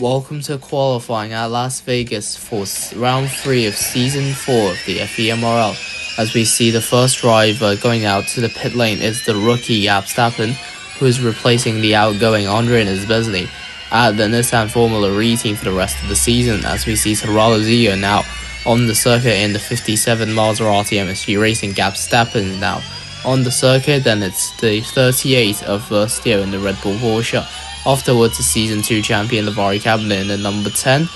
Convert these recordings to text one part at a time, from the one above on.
Welcome to qualifying at Las Vegas for round 3 of season 4 of the F.E.M.R.L. As we see the first driver going out to the pit lane is the rookie Verstappen, who is replacing the outgoing Andre Nesbezli at the Nissan Formula E team for the rest of the season. As we see Terralozio now on the circuit in the 57 Maserati MSG Racing. Verstappen now on the circuit, then it's the 38 of Verstio in the Red Bull Porsche. Afterwards, the Season 2 champion Livery Cabinet in the number 10.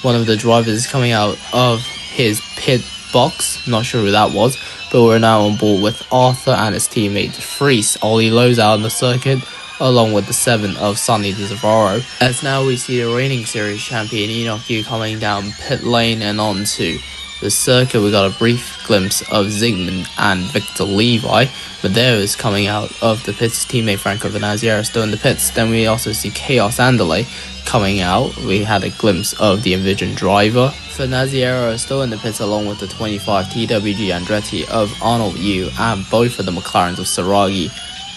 One of the drivers is coming out of his pit box, not sure who that was, but we're now on board with Arthur and his teammate Fries. Ollie Lowe's out on the circuit, along with the 7 of Sonny Desavarro. As now we see the reigning series champion Enoch Yu coming down pit lane and onto the circuit. We got a brief glimpse of Zygmunt and Victor Levi, but there is coming out of the pits teammate Franco Venazierra still in the pits. Then we also see Chaos Andale coming out. We had a glimpse of the envisioned driver. Venazierra is still in the pits along with the 25 TWG Andretti of Arnold Yu and both of the McLarens of Saragi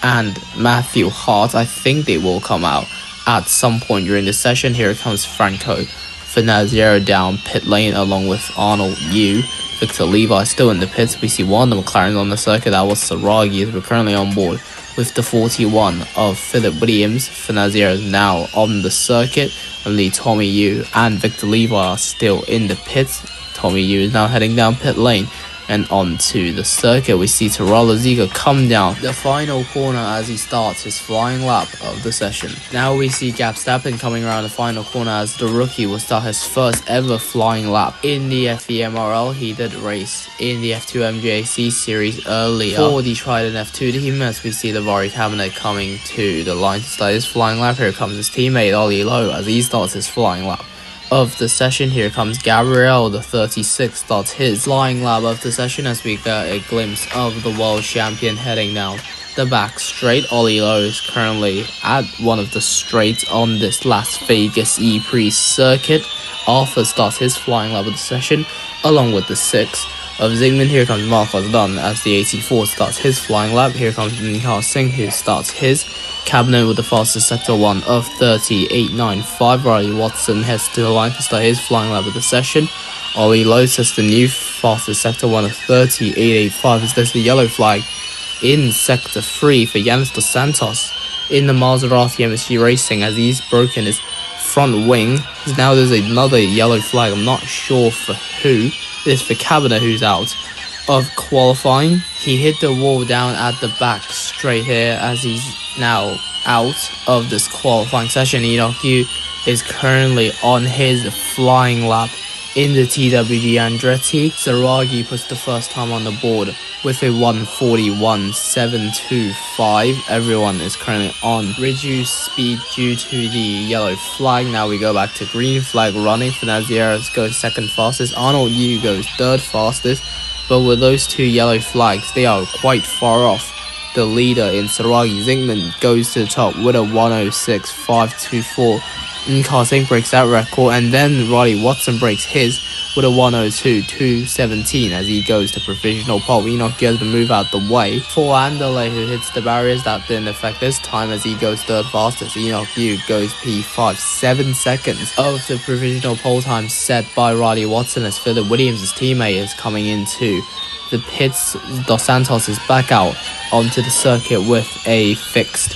and Matthew Hart. I think they will come out at some point during the session. Here comes Franco Venazierra down pit lane along with Arnold Yu. Victor Levi still in the pits. We see one of the McLarens on the circuit. That was Saragi, as we're currently on board with the 41 of Philip Williams. Venazierra is now on the circuit. Only Tommy Yu and Victor Levi are still in the pits. Tommy Yu is now heading down pit lane and onto the circuit. We see Terralozio come down the final corner as he starts his flying lap of the session. Now we see Verstappen coming around the final corner as the rookie will start his first ever flying lap in the F.E.M.R.L. He did race in the F2 MJC series earlier for the Trident F2 team. As we see the Livery Cabinet coming to the line to start his flying lap. Here comes his teammate Ollie Lowe as he starts his flying lap of the session. Here comes Gabriel, the 36, starts his flying lap of the session as we get a glimpse of the world champion heading down the back straight. Ollie Lowe is currently at one of the straights on this Las Vegas E-Prix circuit. Arthur starts his flying lap of the session along with the 6 of Zygmunt. Here comes Marcos Dunn as the 84 starts his flying lap. Here comes Nihal Singh who starts his cabinet with the fastest sector 1 of 38.95. Riley Watson heads to the line to start his flying lap of the session. Ollie Lowe sets the new fastest sector 1 of 38.85 as there's the yellow flag in sector 3 for Yanis Dos Santos in the Maserati MSG Racing as he's broken his front wing. Now there's another yellow flag, I'm not sure for who. It's for Cabinet who's out of qualifying. He hit the wall down at the back straight here as he's now out of this qualifying session. Enoch Yu is currently on his flying lap in the TWG Andretti. Saragi puts the first time on the board with a 141.725. Everyone is currently on reduced speed due to the yellow flag. Now we go back to green flag running. Venazierra goes second fastest. Arnold Yu goes third fastest. But with those two yellow flags, they are quite far off the leader in Saragi. Zygmunt goes to the top with a 106.524. Nihal Singh breaks that record, and then Riley Watson breaks his with a 102.217 as he goes to provisional pole. Enoch gets to move out the way for Andale, who hits the barriers. That didn't affect this time as he goes third fastest. Enoch Yu goes P5, 7 seconds of the provisional pole time set by Riley Watson as Philip Williams' teammate is coming into the pits. Dos Santos is back out onto the circuit with a fixed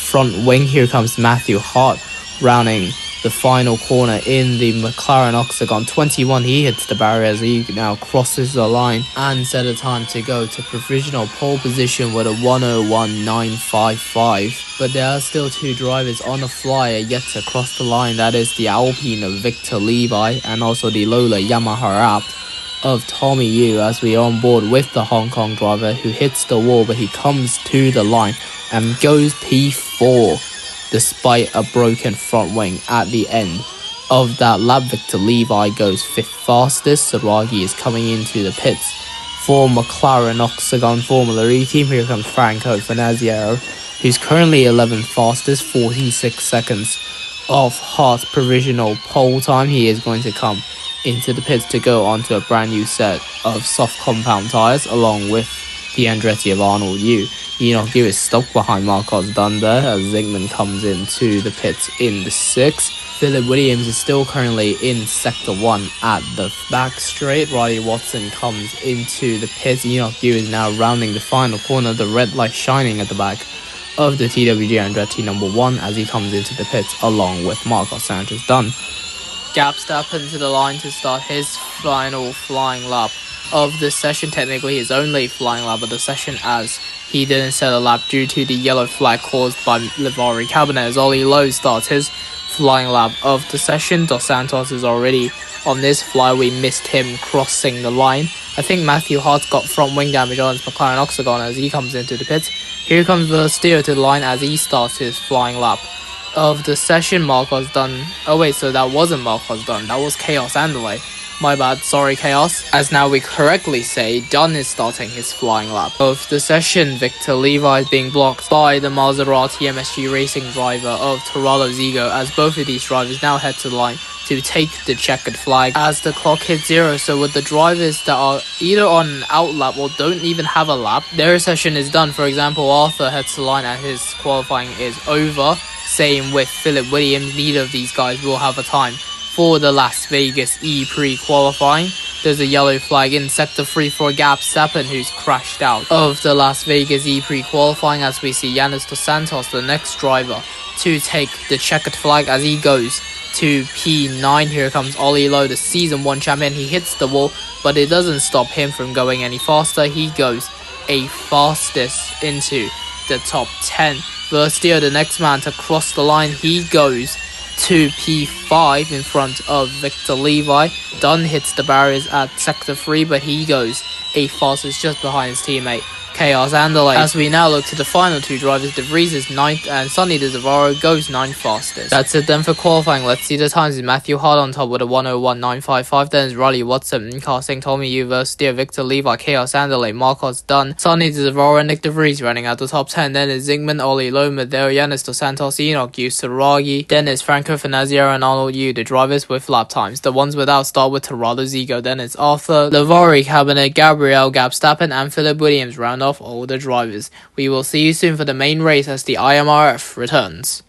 front wing. Here comes Matthew Hart rounding the final corner in the McLaren Octagon 21. He hits the barrier as he now crosses the line and set a time to go to provisional pole position with a 101.955. But there are still two drivers on the flyer yet to cross the line. That is the Alpine of Victor Levi and also the Lola Yamaha Apt of Tommy Yu, as we are on board with the Hong Kong driver who hits the wall, but he comes to the line and goes P4 despite a broken front wing at the end of that lap. Victor Levi goes 5th fastest. Saragi is coming into the pits for McLaren Octagon Formula E team. Here comes Franco Venazierra, who's currently 11th fastest, 46 seconds off Hart's provisional pole time. He is going to come into the pits to go onto a brand new set of soft compound tyres along with the Andretti of Arnold Yu. Enoch Yu is stuck behind Marcos Dunn there as Zygmunt comes into the pits in the 6th. Philip Williams is still currently in Sector 1 at the back straight. Riley Watson comes into the pits. Enoch Yu is now rounding the final corner, the red light shining at the back of the TWG Andretti number 1 as he comes into the pits along with Marcos Sanchez done. Verstappen to the line to start his final flying lap of the session, technically his only flying lap of the session, as he didn't set a lap due to the yellow flag caused by Livery Cabinet. As Ollie Lowe starts his flying lap of the session, Dos Santos is already on this fly. We missed him crossing the line. I think Matthew Hart's got front wing damage on his McLaren Octagon as he comes into the pits. Here comes Versteer to the line as he starts his flying lap of the session. Marcos done. Oh wait, so that wasn't Marcos done. That was Chaos Andale. My bad, sorry Chaos. As now we correctly say, Dunn is starting his flying lap of the session. Victor Levi is being blocked by the Maserati MSG Racing driver of Torado Zigo, as both of these drivers now head to the line to take the checkered flag as the clock hits 0. So with the drivers that are either on an out lap or don't even have a lap, their session is done. For example, Arthur heads to the line and his qualifying is over. Same with Philip Williams. Neither of these guys will have a time for the Las Vegas E-Prix qualifying. There's a yellow flag in Sector 3 for Verstappen, who's crashed out of the Las Vegas E-Prix qualifying, as we see Yanis Dos Santos, the next driver, to take the checkered flag as he goes to P9. Here comes Ollie Lowe, the Season 1 champion. He hits the wall, but it doesn't stop him from going any faster. He goes a fastest into the top 10. Versteer, the next man to cross the line, he goes to P5 in front of Victor Levi. Dunn hits the barriers at Sector 3, but he goes a fastest just behind his teammate Chaos Andale. As we now look to the final two drivers, De Vries is 9th and Sonny De Zavaro goes 9th fastest. That's it then for qualifying. Let's see the times. Matthew Hart on top with a 101.955. Then is Riley Watson, Casting, Tommy Yu, Versteer, Victor Levi, Chaos Andale, Marcos Dunn, Sonny De Zavaro and Nick De Vries running out the top 10. Then is Zingman, Ollie Lowe, Madeo, Yanis Dos Santos, Enoch Yu, Saragi. Then is Franco Finazziero and Arnold Yu, the drivers with lap times. The ones without start with Torado Zigo. Then it's Arthur, Livery Cabinet, Gabriel Verstappen and Philip Williams round off all the drivers. We will see you soon for the main race as the IMRF returns.